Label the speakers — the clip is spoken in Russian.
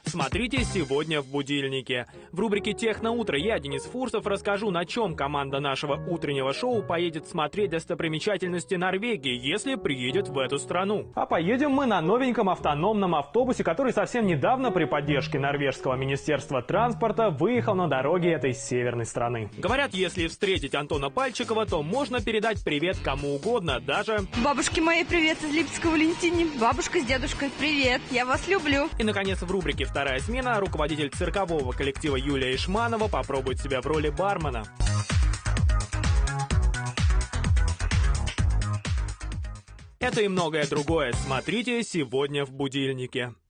Speaker 1: Смотрите сегодня в будильнике. В рубрике «Техноутро» я, Денис Фурсов, расскажу, на чем команда нашего утреннего шоу поедет смотреть достопримечательности Норвегии, если приедет в эту страну. А поедем мы на новеньком автономном автобусе, который совсем недавно при поддержке норвежского министерства транспорта выехал на дороги этой северной страны. Говорят, если встретить Антона Пальчикова, то можно передать привет кому угодно, даже...
Speaker 2: Бабушке моей привет из Липецкого Валентине. Бабушка с дедушкой, привет, я вас люблю.
Speaker 1: И, наконец, в рубрике «Вторая смена» руководитель циркового коллектива Юлия Ишманова попробует себя в роли бармена. Это и многое другое смотрите сегодня в будильнике.